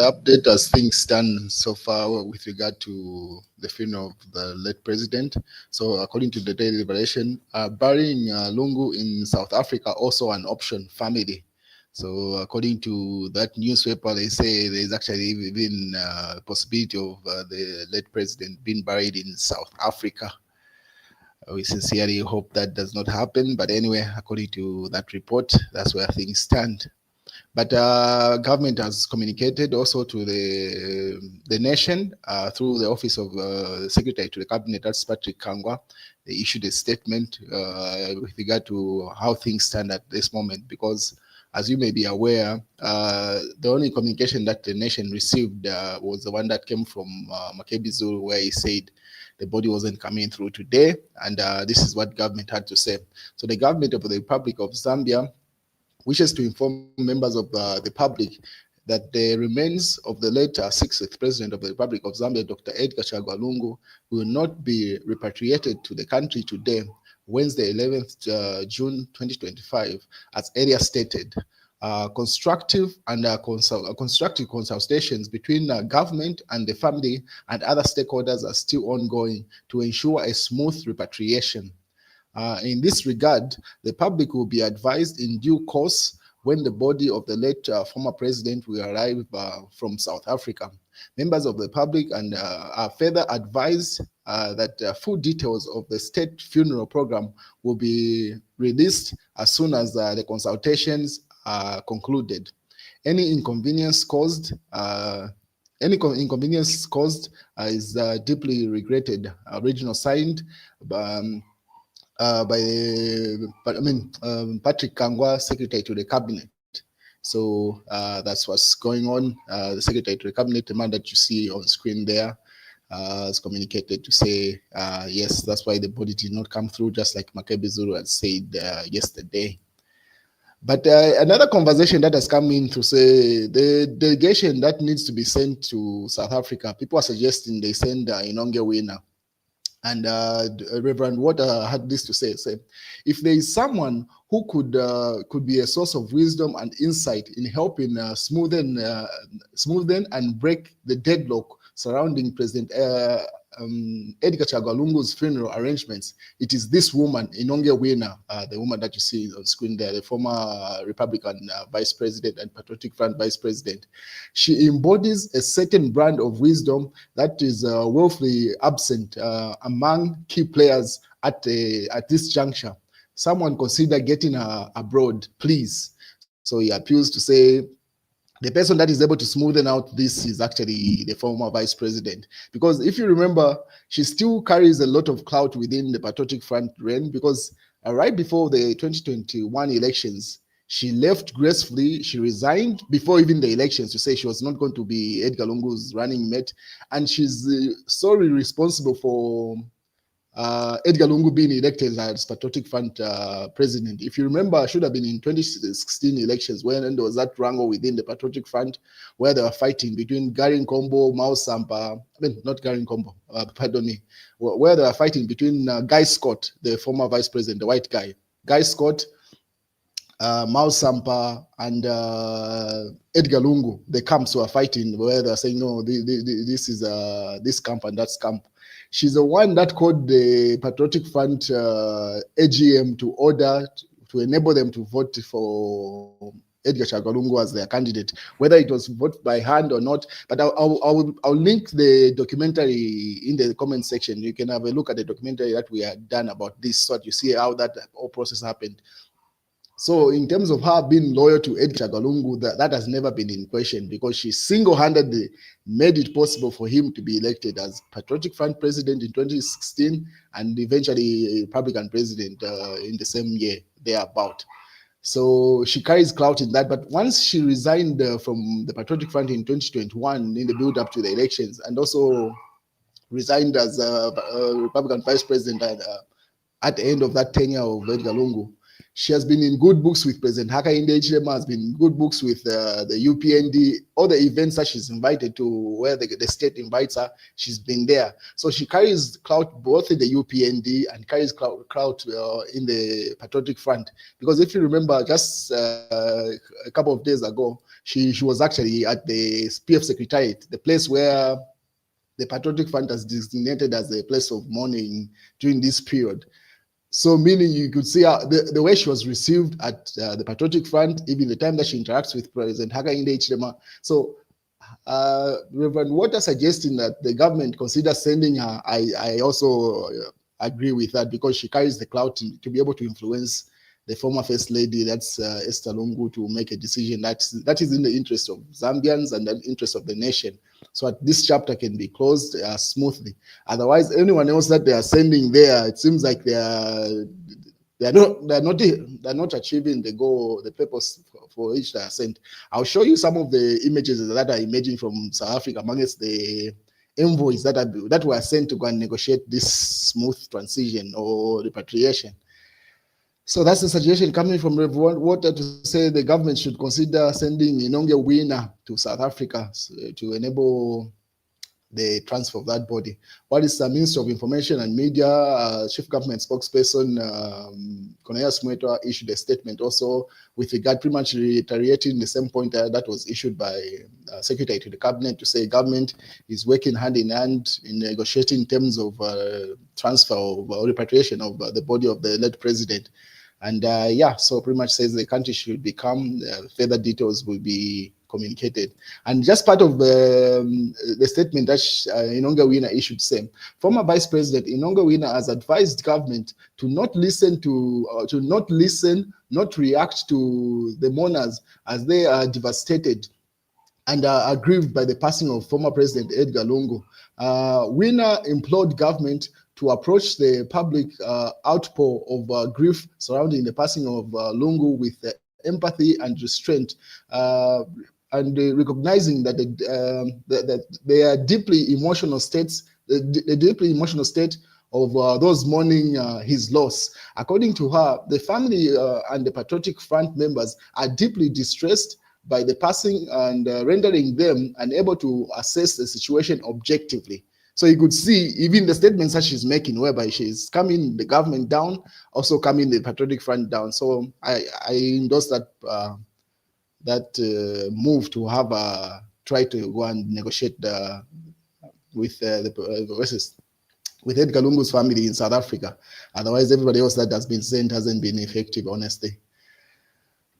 the update as things stand so far with regard to the funeral of the late president. So, according to the Daily Liberation, burying Lungu in South Africa also an option. Family. So, according to that newspaper, they say there is actually even possibility of the late president being buried in South Africa. We sincerely hope that does not happen. But anyway, according to that report, that's where things stand. But government has communicated also to the nation through the office of Secretary to the Cabinet, that's Patrick Chagwa. They issued a statement with regard to how things stand at this moment, because as you may be aware, the only communication that the nation received was the one that came from Makebizu, where he said the body wasn't coming through today, and this is what government had to say. So the government of the Republic of Zambia wishes to inform members of the public that the remains of the late 60th President of the Republic of Zambia, Dr. Edgar Chagwa Lungu, will not be repatriated to the country today, Wednesday, 11th June 2025, as earlier stated. Constructive consultations between government and the family and other stakeholders are still ongoing to ensure a smooth repatriation. In this regard, the public will be advised in due course when the body of the late former president will arrive from South Africa. Members of the public are further advised that full details of the state funeral program will be released as soon as the consultations are concluded. Any inconvenience caused is deeply regretted. Original signed Patrick Chagwa, Secretary to the Cabinet. So that's what's going on. The Secretary to the Cabinet, the man that you see on screen there, has communicated to say, yes, that's why the body did not come through, just like Makebizu had said yesterday. But another conversation that has come in to say the delegation that needs to be sent to South Africa, people are suggesting they send Inonge Winner. And Reverend Water had this to say, if there is someone who could be a source of wisdom and insight in helping smoothen and break the deadlock surrounding President Edgar Chagwa Lungu's funeral arrangements, it is this woman, Inonge Winner, the woman that you see on screen there, the former Republican Vice President and Patriotic Front Vice President. She embodies a certain brand of wisdom that is woefully absent among key players at this juncture. Someone consider getting her abroad, please. So he appeals to say, the person that is able to smoothen out this is actually the former vice president. Because if you remember, she still carries a lot of clout within the Patriotic Front reign, because right before the 2021 elections, she left gracefully. She resigned before even the elections to say she was not going to be Edgar Lungu's running mate. And she's solely responsible for Edgar Lungu being elected as Patriotic Front president. If you remember, should have been in 2016 elections when there was that wrangle within the Patriotic Front where they were fighting between Gary Nkombo, Mao Sampa, not Gary Nkombo, pardon me, where they were fighting between Guy Scott, the former vice president, the white guy, Guy Scott, Mao Sampa, and Edgar Lungu. The camps were fighting where they were saying, no, this is this camp and that's camp. She's the one that called the Patriotic Front AGM to order to enable them to vote for Edgar Chagwa Lungu as their candidate, whether it was voted by hand or not. But I'll link the documentary in the comment section. You can have a look at the documentary that we had done about this, so that you see how that whole process happened. So in terms of her being loyal to Edgar Chagwa Lungu, that has never been in question, because she single-handedly made it possible for him to be elected as Patriotic Front president in 2016 and eventually Republican president in the same year, thereabout. So she carries clout in that. But once she resigned from the Patriotic Front in 2021 in the build-up to the elections, and also resigned as Republican vice president at the end of that tenure of Edgar Lungu, she has been in good books with President Hakainde Hichilema, has been in good books with the UPND, all the events that she's invited to, where the state invites her, she's been there. So she carries clout both in the UPND and carries clout in the Patriotic Front. Because if you remember, just a couple of days ago, She was actually at the PF Secretariat, the place where the Patriotic Front has designated as a place of mourning during this period. So meaning you could see the way she was received at the Patriotic Front, even the time that she interacts with President Hakainde Hichilema. So Reverend Water suggesting that the government consider sending her, I also agree with that, because she carries the clout to be able to influence the former First Lady, that's Esther Lungu, to make a decision that is in the interest of Zambians and the interest of the nation. So that this chapter can be closed smoothly. Otherwise, anyone else that they are sending there, it seems like they're not achieving the goal, the purpose for which they are sent. I'll show you some of the images that are emerging from South Africa amongst the envoys that were sent to go and negotiate this smooth transition or repatriation. So that's the suggestion coming from Reverend Water to say the government should consider sending Inonge Wina to South Africa to enable the transfer of that body. What is the Minister of Information and Media, Chief Government Spokesperson, Cornelius Mwetwa, issued a statement also with regard, pretty much reiterating the same point that was issued by Secretary to the Cabinet, to say government is working hand in hand in negotiating in terms of transfer or repatriation of the body of the late president. And yeah, so pretty much says the country should become, further details will be communicated. And just part of the statement that Inonge Wina issued, same. Former Vice President Inonge Wina has advised government to not react to the mourners as they are devastated and are aggrieved by the passing of former President Edgar Lungu. Wina implored government to approach the public outpour of grief surrounding the passing of Lungu with empathy and restraint, and recognizing that they are deeply emotional states, the deeply emotional state of those mourning his loss. According to her, the family and the Patriotic Front members are deeply distressed by the passing and rendering them unable to assess the situation objectively. So you could see even the statements that she's making, whereby she's coming the government down, also coming the Patriotic Front down. So I endorse that move to have try to go and negotiate with with Edgar Lungu's family in South Africa. Otherwise, everybody else that has been sent hasn't been effective, honestly.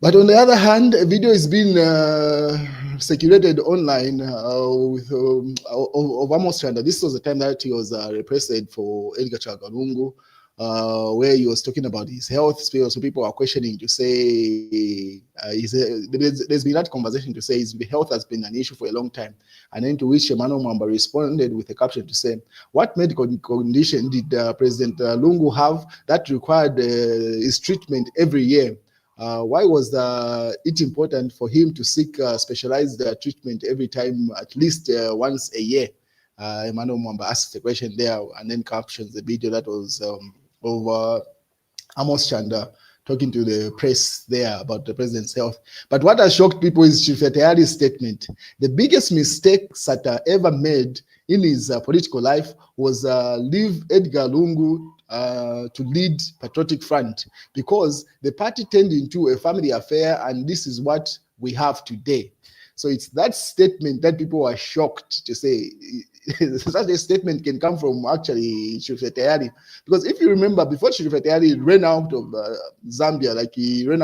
But on the other hand, a video is being circulated online of Amos Chanda. This was the time that he was repressed for Edgar Lungu, where he was talking about his health. So people are questioning to say, there's been that conversation to say his health has been an issue for a long time. And then to which Emmanuel Mwamba responded with a caption to say, what medical condition did President Lungu have that required his treatment every year? Why was it important for him to seek specialized treatment every time, at least once a year? Emmanuel Mwamba asked the question there and then captions the video that was of Amos Chanda talking to the press there about the president's health. But what has shocked people is Chief Eteari's statement. The biggest mistake Sata ever made in his political life was leave Edgar Lungu to lead Patriotic Front, because the party turned into a family affair, and this is what we have today. So it's that statement that people are shocked to say. Such a statement can come from actually Chief Eteari, because if you remember, before Chief Eteari ran out of Zambia, like he ran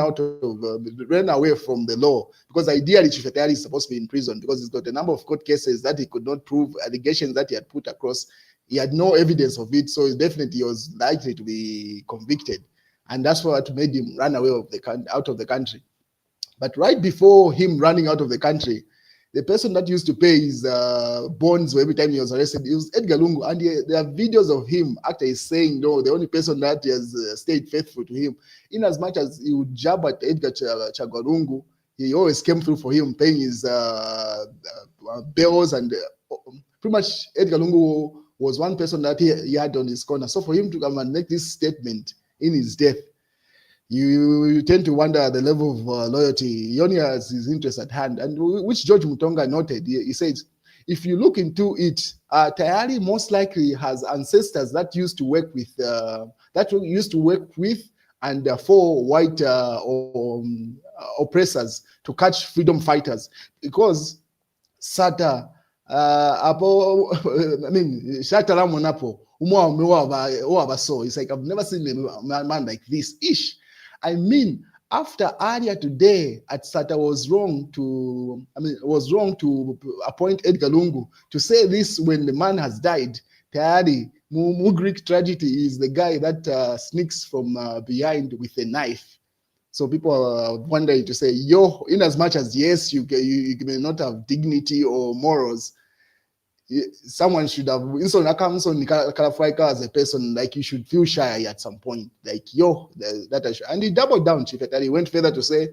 away from the law, because ideally Chief Eteari is supposed to be in prison because he's got a number of court cases that he could not prove, allegations that he had put across. He had no evidence of it, so definitely he was likely to be convicted, and that's what made him run away out of the country. But right before him running out of the country, the person that used to pay his bonds every time he was arrested, it was Edgar Lungu. And there are videos of him actually saying, no, the only person that has stayed faithful to him, in as much as he would jab at Edgar Chagwa Lungu, he always came through for him, paying his bills. And pretty much Edgar Lungu was one person that he had on his corner. So for him to come and make this statement in his death, you tend to wonder the level of loyalty. He only has his interest at hand, and which George Mutonga noted. He says, if you look into it, Tayari most likely has ancestors that used to work with and 4 white oppressors to catch freedom fighters, because Sata apo I mean Shata Ramonapo so it's like I've never seen a man like this ish. I mean, after earlier today at Sata was wrong to appoint Edgar Lungu to say this when the man has died. Tayari Greek tragedy is the guy that sneaks from behind with a knife. So people are wondering to say, yo, in as much as yes, you may not have dignity or morals, someone should have as a person, like you should feel shy at some point. Like, yo, that and he doubled down, Chief. He went further to say,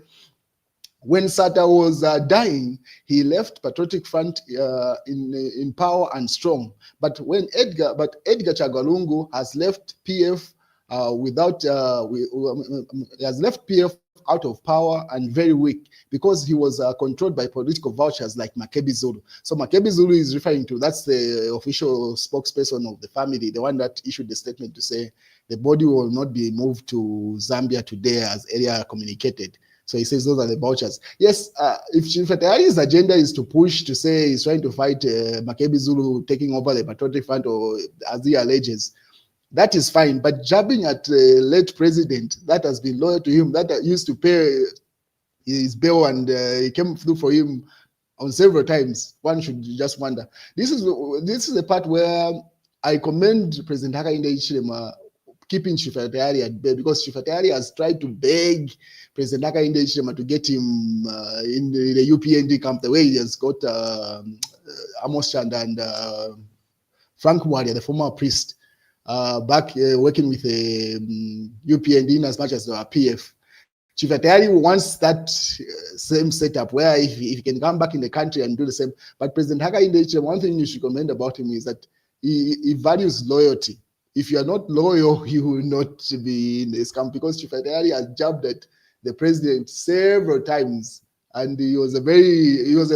when Sata was dying, he left Patriotic Front in power and strong. But Edgar Chagwa Lungu has left PF has left PF out of power and very weak, because he was controlled by political vultures like Makebi Zulu. So Makebi Zulu is referring to, that's the official spokesperson of the family, the one that issued the statement to say the body will not be moved to Zambia today as earlier communicated. So he says those are the vultures. Yes, if Chifatayari's agenda is to push to say he's trying to fight Makebi Zulu taking over the Patriotic Front, or as he alleges, that is fine. But jabbing at the late president that has been loyal to him, that used to pay his bill, and he came through for him on several times, one should just wonder. This is the part where I commend President Hakainde Hichilema keeping Chifatayari at bay, because Chifatayari has tried to beg President Hakainde Hichilema to get him in the UPND camp, the way he has got Amos Chanda and Frank Wadia, the former priest, back working with the UPND in as much as the PF. Chifatayari wants that same setup where if he can come back in the country and do the same. But President Hakainde Hichilema, one thing you should commend about him is that he values loyalty. If you are not loyal, you will not be in this camp, because Chifatayari has jabbed at the president several times, and he was a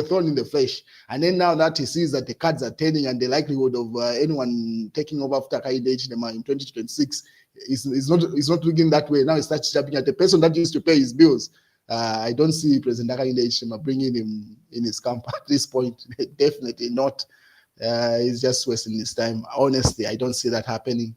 thorn in the flesh. And then now that he sees that the cards are turning and the likelihood of anyone taking over after Hakainde Hichilema in 2026 is not looking that way. Now he starts jabbing at the person that used to pay his bills. I don't see President Hakainde Hichilema bringing him in his camp at this point. Definitely not. He's just wasting his time. Honestly, I don't see that happening.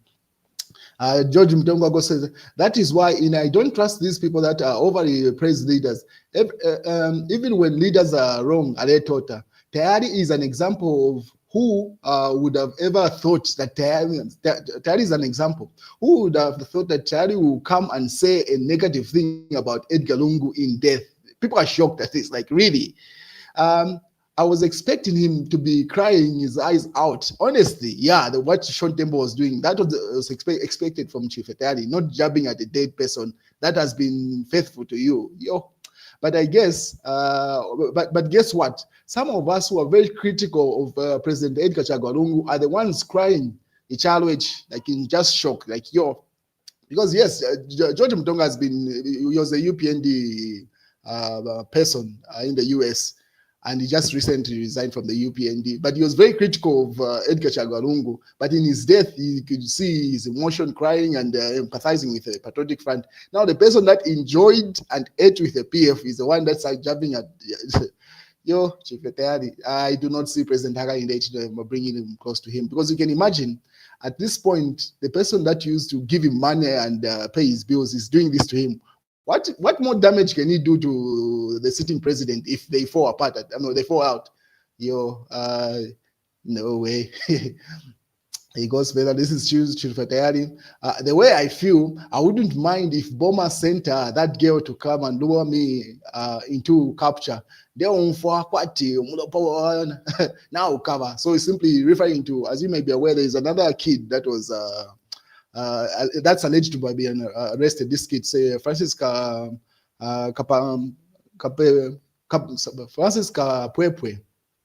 George Mtongo says, that is why I don't trust these people that are overly praised leaders. Even when leaders are wrong, Tayari is an example of who would have ever thought that Tayari is an example. Who would have thought that Tayari will come and say a negative thing about Edgar Lungu in death? People are shocked at this, like, really. I was expecting him to be crying his eyes out. Honestly, yeah, what Sean Tembo was doing, that was expected from Chifatayari, not jabbing at a dead person that has been faithful to you. Yo. But I guess, but guess what? Some of us who are very critical of President Edgar Chagwa Lungu are the ones crying, like in just shock, like, yo. Because yes, George Mtonga he was a UPND person in the US. And he just recently resigned from the UPND. But he was very critical of Edgar Chagwa Lungu. But in his death, you could see his emotion, crying and empathizing with the Patriotic Front. Now, the person that enjoyed and ate with the PF is the one that's jabbing at yo, Chifatayari. I do not see President Hakainde Hichilema bringing him close to him, because you can imagine at this point, the person that used to give him money and pay his bills is doing this to him. What more damage can he do to the sitting president if they fall apart? They fall out. Yo, no way. He goes further. This is Chifatayari. The way I feel, I wouldn't mind if Boma sent that girl to come and lure me into capture. Now cover. So he's simply referring to, as you may be aware, there is another kid that was that's alleged to be arrested. This kid, say Francisca Pwepwe,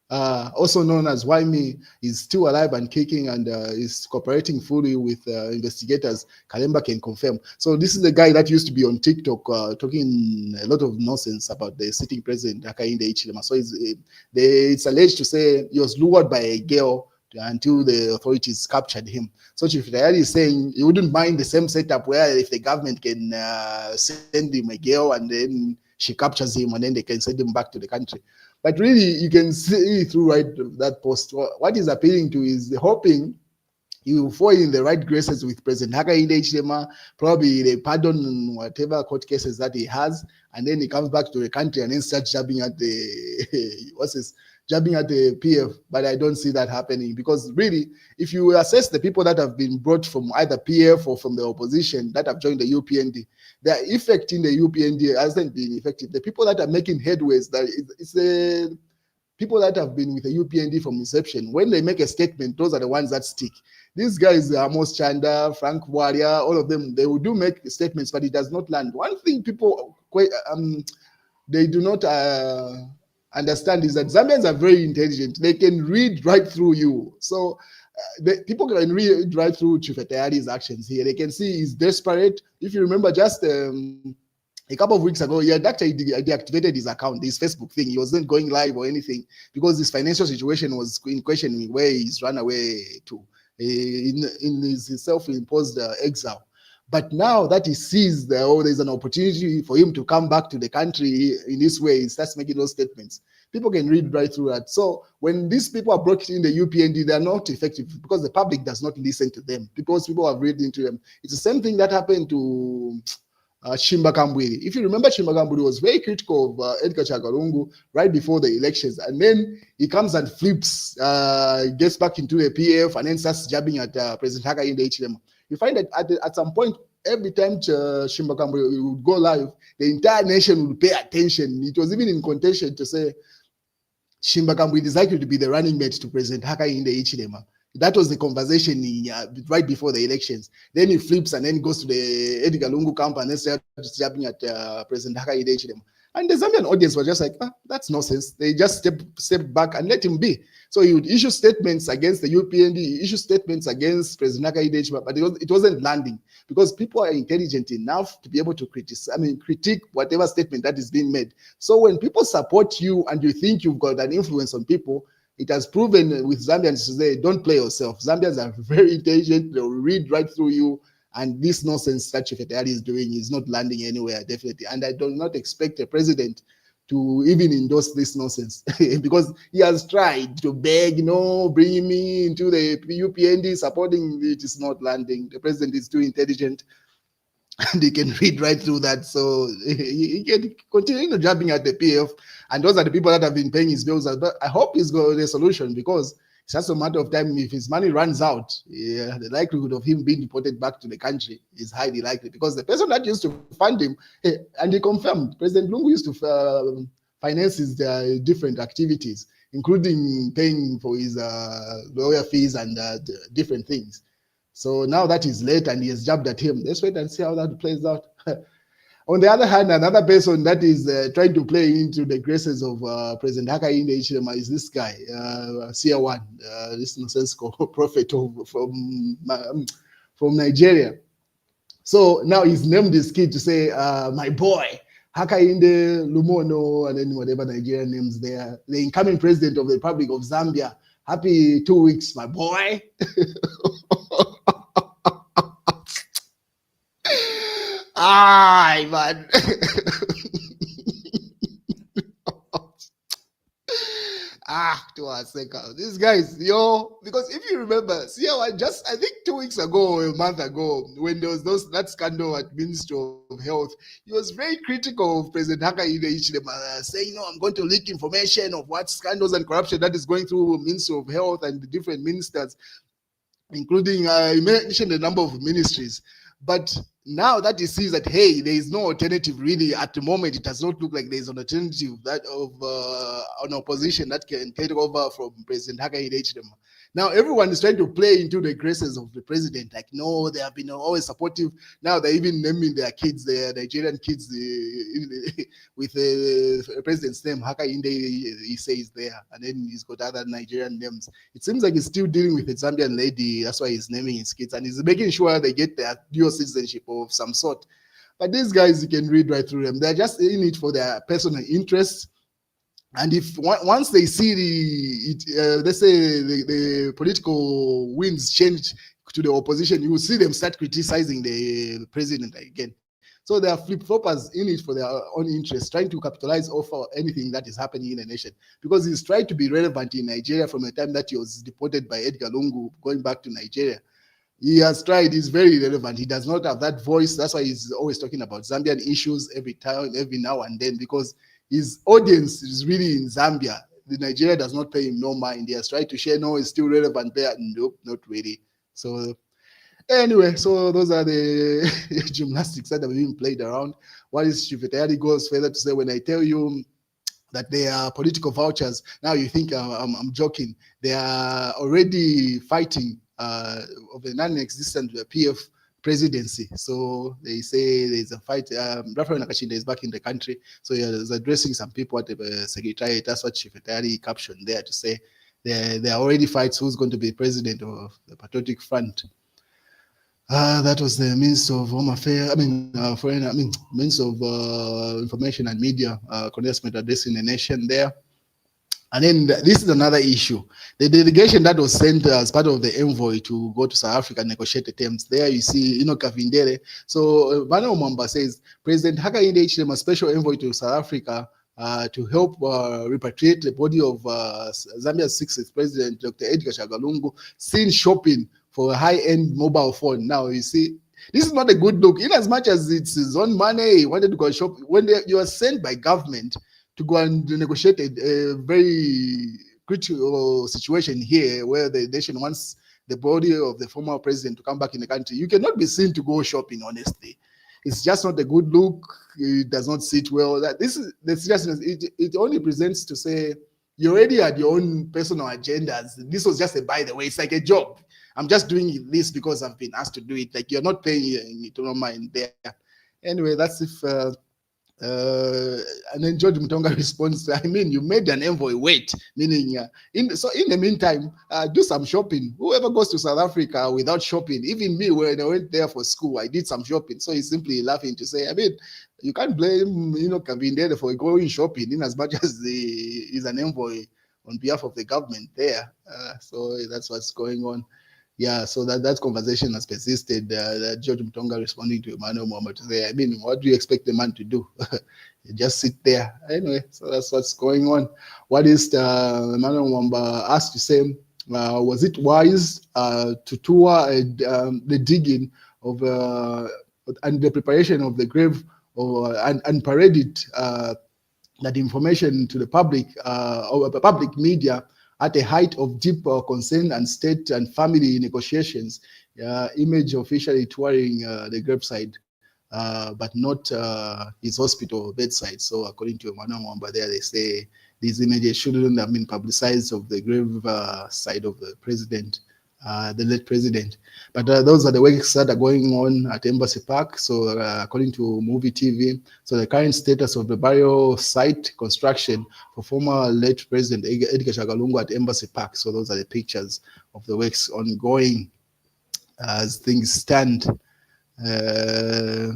also known as Waimi, is still alive and kicking and is cooperating fully with investigators. Kalemba can confirm. So this is the guy that used to be on TikTok talking a lot of nonsense about the sitting president Hakainde Hichilema. So it's alleged to say he was lured by a girl until the authorities captured him. So Chief Tayari is saying he wouldn't mind the same setup where if the government can send him a girl and then she captures him and then they can send him back to the country. But really, you can see through that post, what he's appealing to is hoping he will fall in the right graces with President Hakainde Hichilema, probably they pardon whatever court cases that he has, and then he comes back to the country and then starts jabbing at the jabbing at the PF. But I don't see that happening, because really, if you assess the people that have been brought from either PF or from the opposition that have joined the UPND, their effect in the UPND hasn't been effective. The people that are making headways, that it's the people that have been with the UPND from inception, when they make a statement, those are the ones that stick. These guys, Amos Chanda, Frank Warrior, all of them, they will do make statements, but it does not land. One thing people they do not understand is that Zambians are very intelligent. They can read right through you. So people can read right through Chief Tayari's actions here. They can see he's desperate. If you remember, just a couple of weeks ago, he had actually deactivated his account, his Facebook thing. He wasn't going live or anything because his financial situation was in question, where he's run away to in his self-imposed exile. But now that he sees there's an opportunity for him to come back to the country in this way, he starts making those statements. People can read right through that. So when these people are brought in the UPND, they're not effective because the public does not listen to them, because people have read into them. It's the same thing that happened to Chimba Kambwili. If you remember, Chimba Kambwili was very critical of Edgar Lungu right before the elections, and then he comes and flips, gets back into the PF, and then starts jabbing at President Hakainde Hichilema. You find that at some point, every time Chimba Kambwili would go live, the entire nation would pay attention. It was even in contention to say Chimba Kambwili is likely to be the running mate to President Hakainde Hichilema. That was the conversation right before the elections. Then he flips and then goes to the Edgar Lungu camp and then starts jabbing at President Hakainde Hichilema. And the Zambian audience was just like, that's nonsense. They just step back and let him be. So he would issue statements against the UPND, issue statements against President Hakainde Hichilema, but it wasn't landing because people are intelligent enough to be able to critique whatever statement that is being made. So when people support you and you think you've got an influence on people, it has proven with Zambians to say, don't play yourself. Zambians are very intelligent. They'll read right through you. And this nonsense that Chief Tayari is doing is not landing anywhere, definitely. And I do not expect a president to even endorse this nonsense because he has tried to beg, bring me into the UPND, supporting it is not landing. The president is too intelligent and he can read right through that. So he can continue jabbing at the PF. And those are the people that have been paying his bills. But I hope he's got a solution, because it's just a matter of time. If his money runs out, the likelihood of him being deported back to the country is highly likely, because the person that used to fund him, and he confirmed, President Lungu used to finance his different activities, including paying for his lawyer fees and different things. So now that he's late and he has jabbed at him, let's wait and see how that plays out. On the other hand, another person that is trying to play into the graces of President Hakainde Hichilema is this guy, CR1, this nonsensical prophet from Nigeria. So now he's named his kid to say, my boy, Hakainde Lumono, and then whatever Nigerian names there, the incoming president of the Republic of Zambia. Happy 2 weeks, my boy. Man. To our second. These guys, because if you remember, just I think 2 weeks ago or a month ago, when there was that scandal at Ministry of Health, he was very critical of President Hakainde Hichilema, saying, I'm going to leak information of what scandals and corruption that is going through Ministry of Health and the different ministers, including, he mentioned a number of ministries. But now that he sees that, hey, there is no alternative really at the moment, it does not look like there is an alternative that of an opposition that can take over from President Hakainde Hichilema. Now everyone is trying to play into the graces of the president. Like, no, they have been always supportive. Now they're even naming their kids, their Nigerian kids, with the president's name, Hakainde, he says there, and then he's got other Nigerian names. It seems like he's still dealing with a Zambian lady. That's why he's naming his kids, and he's making sure they get their dual citizenship of some sort. But these guys, you can read right through them. They're just in it for their personal interests. And if once they see let's say the political winds change to the opposition, you will see them start criticizing the president again. So they are flip-floppers in it for their own interest, trying to capitalize off anything that is happening in the nation. Because he's tried to be relevant in Nigeria from the time that he was deported by Edgar Lungu, going back to Nigeria. He has tried, he's very relevant. He does not have that voice. That's why he's always talking about Zambian issues every time, every now and then, because his audience is really in Zambia. The Nigeria does not pay him no mind. He has tried to share, no, he's still relevant there. Nope, not really. So anyway, so those are the gymnastics that have been played around. What is Shifetayari goes further to say, when I tell you that they are political vouchers, now you think I'm joking. They are already fighting of a non-existent PF presidency. So they say there's a fight. Rafael Nakashinda is back in the country, so he is addressing some people at the secretariat. That's what Shifetayari captioned there to say there are already fights who's going to be president of the Patriotic Front. That was the Minister of Home Affairs, Minister of Information and Media, Cornelius Smith addressing the nation there. And then this is another issue. The delegation that was sent as part of the envoy to go to South Africa and negotiate the terms. There you see, Kavindere. So Bana Umamba says, President Hakainde Hichilema, special envoy to South Africa, to help repatriate the body of Zambia's 6th president, Dr. Edgar Chagwa, seen shopping for a high-end mobile phone. Now, you see, this is not a good look. In as much as it's his own money, he wanted to go shop. When you are sent by government to go and negotiate a very critical situation here where the nation wants the body of the former president to come back in the country, you cannot be seen to go shopping, honestly. It's just not a good look. It does not sit well. It only presents to say you already had your own personal agendas. This was just a by the way. It's like a job. I'm just doing this because I've been asked to do it. Like you're not paying you to no mind there. Anyway, that's if and then George Mutonga responds, I mean, you made an envoy wait, meaning in the meantime, do some shopping. Whoever goes to South Africa without shopping, even me, when I went there for school, I did some shopping. So he's simply laughing to say, I mean, you can't blame Kavindere for going shopping in as much as he's an envoy on behalf of the government there. So that's what's going on. Yeah, so that conversation has persisted. George Mutonga responding to Emmanuel Mwamba to say, I mean, what do you expect the man to do? Just sit there. Anyway, so that's what's going on. What is Emmanuel Mwamba asked to say, was it wise to tour the digging of and the preparation of the grave and parade it, that information to the public or the public media at a height of deep concern and state and family negotiations, image officially touring the graveside, but not his hospital bedside. So according to Emmanuel Mwamba there, they say these images shouldn't have been publicized of the grave side of the president, the late president. But those are the works that are going on at Embassy Park. So according to Movie TV, so the current status of the burial site construction for former late President Edgar Chagwa at Embassy Park. So those are the pictures of the works ongoing as things stand. Let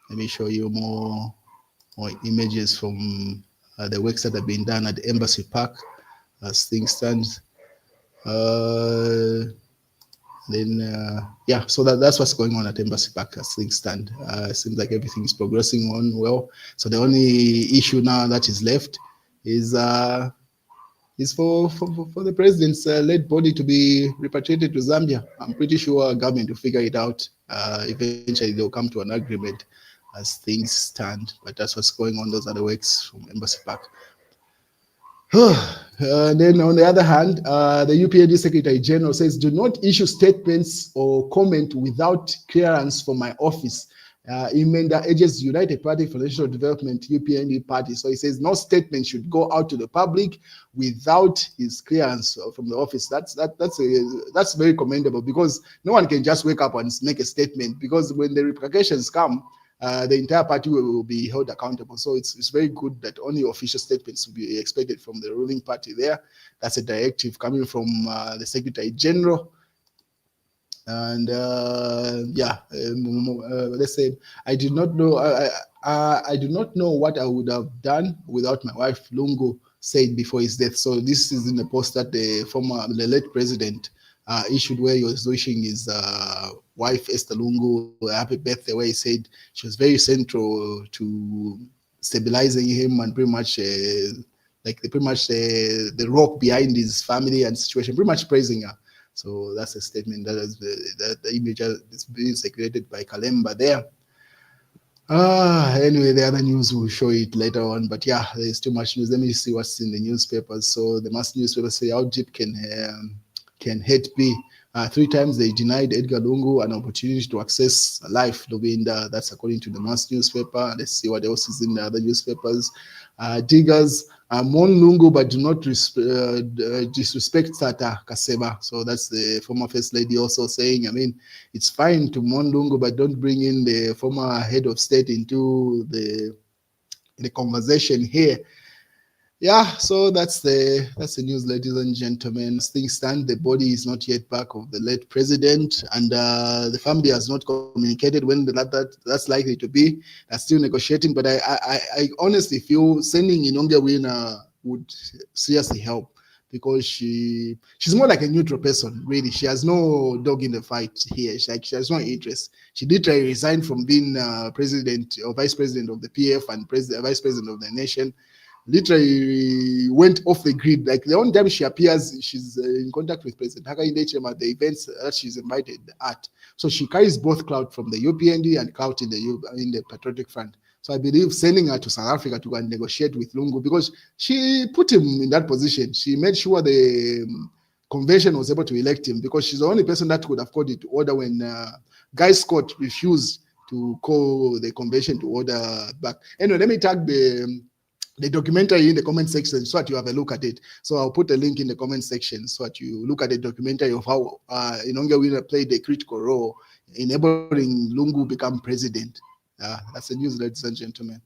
me show you more images from the works that have been done at Embassy Park as things stand. Yeah, so that's what's going on at Embassy Park as things stand. Seems like everything is progressing on well. So the only issue now that is left is for the president's late body to be repatriated to Zambia. I'm pretty sure our government will figure it out. Eventually they'll come to an agreement as things stand. But that's what's going on. Those are the works from Embassy Park. Then on the other hand, the UPND Secretary General says, do not issue statements or comment without clearance from my office. Imenda urges United Party for National Development, UPND party. So he says no statement should go out to the public without his clearance from the office. That's very commendable, because no one can just wake up and make a statement, because when the repercussions come, the entire party will be held accountable. So it's very good that only official statements will be expected from the ruling party there. That's a directive coming from the Secretary General. And let's say I did not know. I do not know what I would have done without my wife. Lungu said before his death. So this is in the post that the late president issued, where he was wishing his wife Esther Lungu a happy birthday. Where he said she was very central to stabilizing him and pretty much the rock behind his family and situation. Pretty much praising her. So that's a statement that is the image is being circulated by Kalemba there. Anyway, the other news will show it later on, but yeah, there's too much news. Let me see what's in the newspapers. So the mass newspapers say, how deep can hate be? 3 times they denied Edgar Lungu an opportunity to access life. That's according to the mass newspaper. Let's see what else is in the other newspapers. Diggers mourn Lungu but do not disrespect Tata Kaseba. So that's the former first lady also saying, I mean, it's fine to mourn Lungu, but don't bring in the former head of state into the conversation here. Yeah, so that's the news, ladies and gentlemen. As things stand, the body is not yet back of the late president, and the family has not communicated when that's likely to be. They're still negotiating, but I honestly feel sending Inonge Wina would seriously help, because she's more like a neutral person, really. She has no dog in the fight here. She has no interest. She did try to resign from being president or vice president of the PF and vice president of the nation. Literally went off the grid. Like the only time she appears, she's in contact with President Hakainde Hichilema at the events that she's invited at. So she carries both clout from the UPND and clout in the Patriotic Front. So I believe sending her to South Africa to go and negotiate with Lungu, because she put him in that position. She made sure the convention was able to elect him, because she's the only person that could have called it to order when Guy Scott refused to call the convention to order back. Anyway, let me tag the documentary in the comment section so that you have a look at it. So I'll put a link in the comment section so that you look at the documentary of how Inonge Wina played a critical role in enabling Lungu become president. That's the news, ladies and gentlemen.